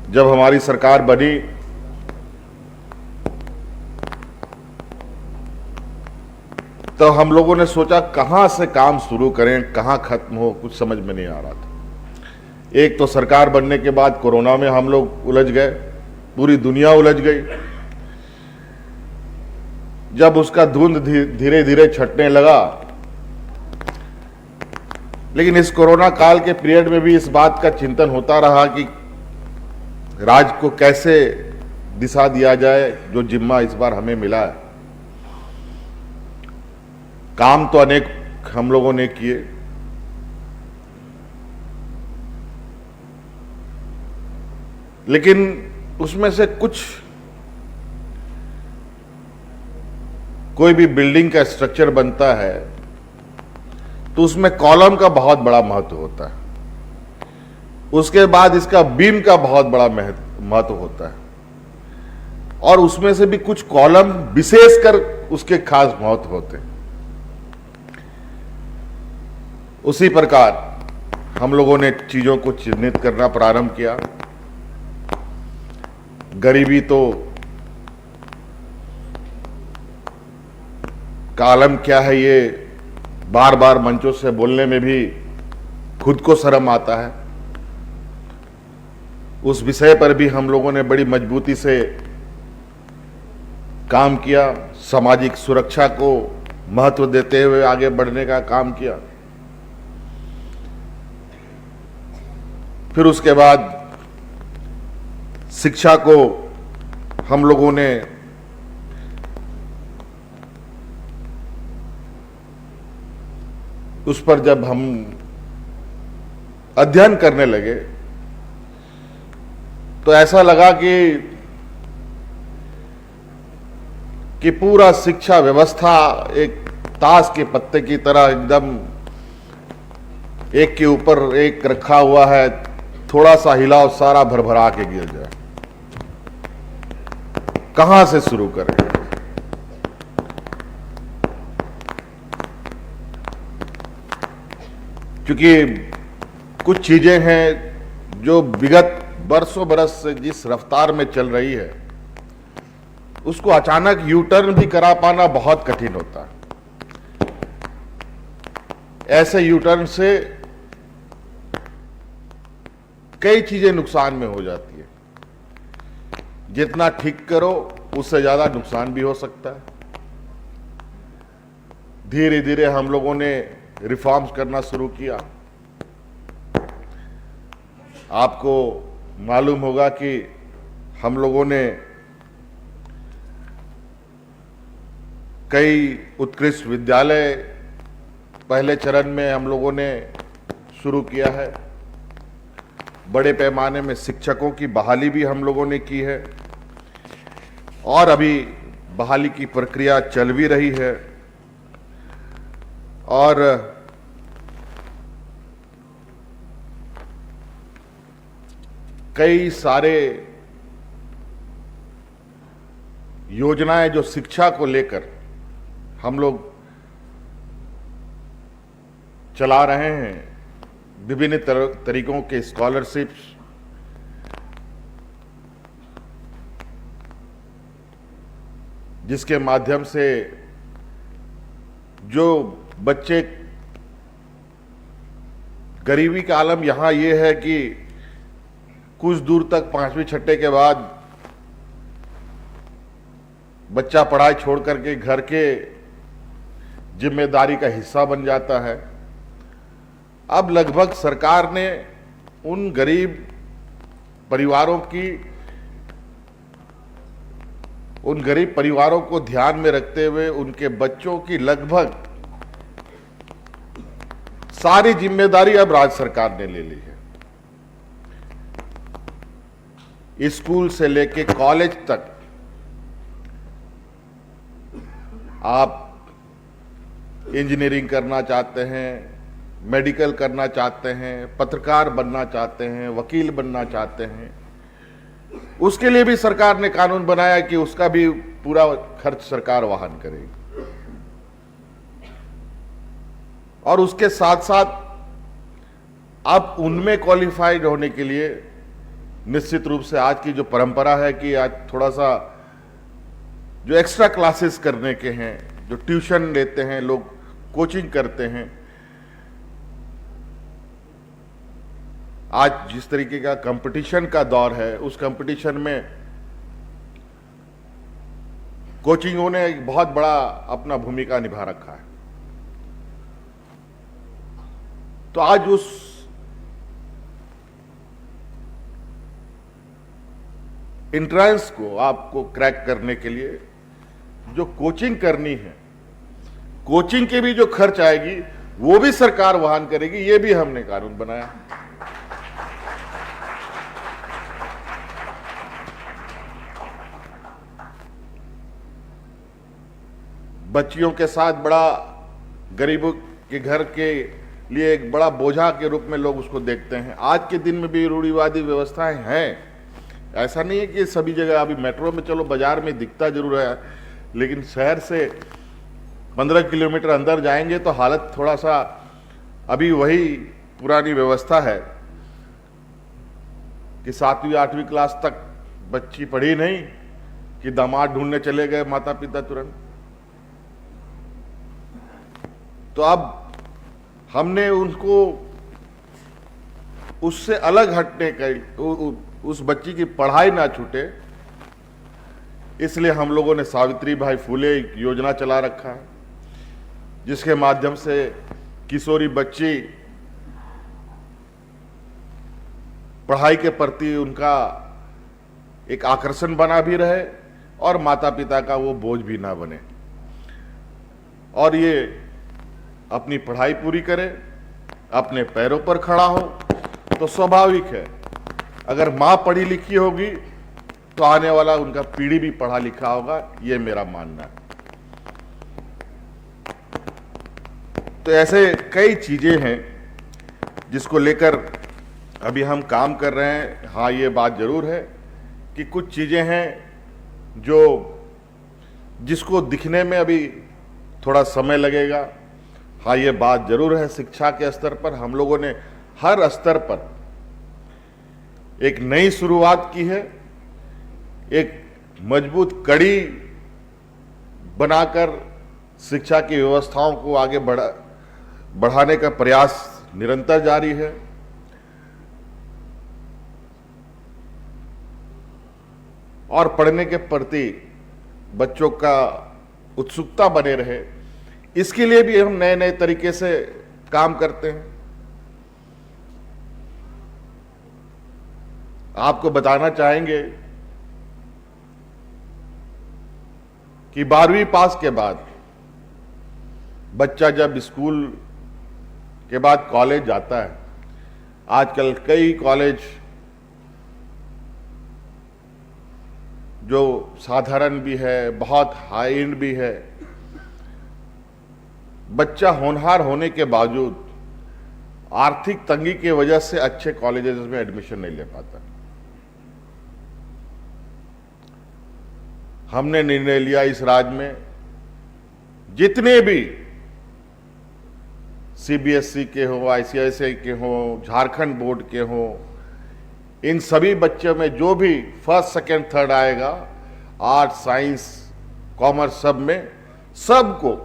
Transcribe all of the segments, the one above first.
जब हमारी सरकार बनी तो हम लोगों ने सोचा कहां से काम शुरू करें, कहां खत्म हो, कुछ समझ में नहीं आ रहा था। एक तो सरकार बनने के बाद कोरोना में हम लोग उलझ गए, पूरी दुनिया उलझ गई। जब उसका धुंध धीरे धीरे छटने लगा, लेकिन इस कोरोना काल के पीरियड में भी इस बात का चिंतन होता रहा कि राज्य को कैसे दिशा दिया जाए, जो जिम्मा इस बार हमें मिला है। काम तो अनेक हम लोगों ने किए, लेकिन उसमें से कुछ, कोई भी बिल्डिंग का स्ट्रक्चर बनता है तो उसमें कॉलम का बहुत बड़ा महत्व होता है, उसके बाद इसका बीम का बहुत बड़ा महत्व होता है, और उसमें से भी कुछ कॉलम विशेषकर उसके खास महत्व होते हैं। उसी प्रकार हम लोगों ने चीजों को चिन्हित करना प्रारंभ किया। गरीबी तो का आलम क्या है, ये बार बार मंचों से बोलने में भी खुद को शर्म आता है। उस विषय पर भी हम लोगों ने बड़ी मजबूती से काम किया, सामाजिक सुरक्षा को महत्व देते हुए आगे बढ़ने का काम किया। फिर उसके बाद शिक्षा को हम लोगों ने उस पर जब हम अध्ययन करने लगे तो ऐसा लगा कि पूरा शिक्षा व्यवस्था एक ताश के पत्ते की तरह एकदम एक के ऊपर एक रखा हुआ है, थोड़ा सा हिलाओ सारा भरभरा के गिर जाए। कहां से शुरू करें? क्योंकि कुछ चीजें हैं जो विगत बरसों बरस से जिस रफ्तार में चल रही है, उसको अचानक यू टर्न भी करा पाना बहुत कठिन होता है। ऐसे यू टर्न से कई चीजें नुकसान में हो जाती है। जितना ठीक करो उससे ज्यादा नुकसान भी हो सकता है। धीरे धीरे हम लोगों ने रिफॉर्म्स करना शुरू किया। आपको मालूम होगा कि हम लोगों ने कई उत्कृष्ट विद्यालय पहले चरण में हम लोगों ने शुरू किया है। बड़े पैमाने में शिक्षकों की बहाली भी हम लोगों ने की है, और अभी बहाली की प्रक्रिया चल भी रही है। और कई सारे योजनाएं जो शिक्षा को लेकर हम लोग चला रहे हैं, विभिन्न तरीकों के स्कॉलरशिप्स, जिसके माध्यम से जो बच्चे, गरीबी का आलम यहां ये है कि कुछ दूर तक 5वीं छठे के बाद बच्चा पढ़ाई छोड़ करके घर के जिम्मेदारी का हिस्सा बन जाता है। अब लगभग सरकार ने उन गरीब परिवारों को ध्यान में रखते हुए उनके बच्चों की लगभग सारी जिम्मेदारी अब राज्य सरकार ने ले ली है। स्कूल से लेके कॉलेज तक आप इंजीनियरिंग करना चाहते हैं, मेडिकल करना चाहते हैं, पत्रकार बनना चाहते हैं, वकील बनना चाहते हैं, उसके लिए भी सरकार ने कानून बनाया कि उसका भी पूरा खर्च सरकार वहन करेगी। और उसके साथ साथ अब उनमें क्वालिफाइड होने के लिए निश्चित रूप से आज की जो परंपरा है कि आज थोड़ा सा जो एक्स्ट्रा क्लासेस करने के हैं, जो ट्यूशन लेते हैं लोग, कोचिंग करते हैं, आज जिस तरीके का कंपटीशन का दौर है, उस कंपटीशन में कोचिंगों ने एक बहुत बड़ा अपना भूमिका निभा रखा है। तो आज उस एंट्रेंस को आपको क्रैक करने के लिए जो कोचिंग करनी है, कोचिंग के भी जो खर्च आएगी वो भी सरकार वहन करेगी। ये भी हमने कानून बनाया। बच्चियों के साथ बड़ा गरीबों के घर के लिए एक बड़ा बोझा के रूप में लोग उसको देखते हैं। आज के दिन में भी रूढ़िवादी व्यवस्थाएं हैं। ऐसा नहीं है कि सभी जगह, अभी मेट्रो में चलो बाजार में दिखता जरूर है, लेकिन शहर से 15 किलोमीटर अंदर जाएंगे तो हालत थोड़ा सा अभी वही पुरानी व्यवस्था है कि 7वीं 8वीं क्लास तक बच्ची पढ़ी नहीं कि दामाद ढूंढने चले गए माता पिता तुरंत। तो अब हमने उनको उससे अलग हटने का, उस बच्ची की पढ़ाई ना छूटे, इसलिए हम लोगों ने सावित्री भाई फुले योजना चला रखा है, जिसके माध्यम से किशोरी बच्ची पढ़ाई के प्रति उनका एक आकर्षण बना भी रहे और माता पिता का वो बोझ भी ना बने, और ये अपनी पढ़ाई पूरी करे, अपने पैरों पर खड़ा हो। तो स्वाभाविक है, अगर माँ पढ़ी लिखी होगी तो आने वाला उनका पीढ़ी भी पढ़ा लिखा होगा, ये मेरा मानना है। तो ऐसे कई चीजें हैं जिसको लेकर अभी हम काम कर रहे हैं। हाँ, ये बात जरूर है कि कुछ चीजें हैं जो जिसको दिखने में अभी थोड़ा समय लगेगा। हाँ, ये बात जरूर है, शिक्षा के स्तर पर हम लोगों ने हर स्तर पर एक नई शुरुआत की है, एक मजबूत कड़ी बनाकर शिक्षा की व्यवस्थाओं को आगे बढ़ाने का प्रयास निरंतर जारी है। और पढ़ने के प्रति बच्चों का उत्सुकता बने रहे, इसके लिए भी हम नए नए तरीके से काम करते हैं। आपको बताना चाहेंगे कि 12वीं पास के बाद बच्चा जब स्कूल के बाद कॉलेज जाता है, आजकल कई कॉलेज जो साधारण भी है, बहुत हाई एंड भी है, बच्चा होनहार होने के बावजूद आर्थिक तंगी की वजह से अच्छे कॉलेजेस में एडमिशन नहीं ले पाता। हमने निर्णय लिया इस राज्य में जितने भी सीबीएसई के हो, आईसीआईसीआई के हो, झारखंड बोर्ड के हो, इन सभी बच्चों में जो भी फर्स्ट सेकंड थर्ड आएगा, आर्ट साइंस कॉमर्स सब में, सबको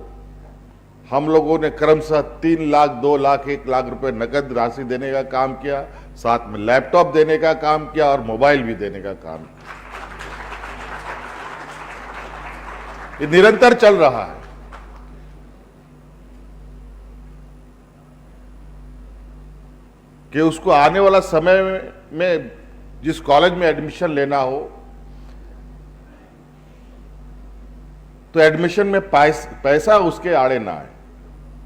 हम लोगों ने क्रमशः 3 लाख 2 लाख 1 लाख रुपए नकद राशि देने का काम किया, साथ में लैपटॉप देने का काम किया और मोबाइल भी देने का काम किया। ये निरंतर चल रहा है। कि उसको आने वाला समय में जिस कॉलेज में एडमिशन लेना हो तो एडमिशन में पैसा उसके आड़े ना आए।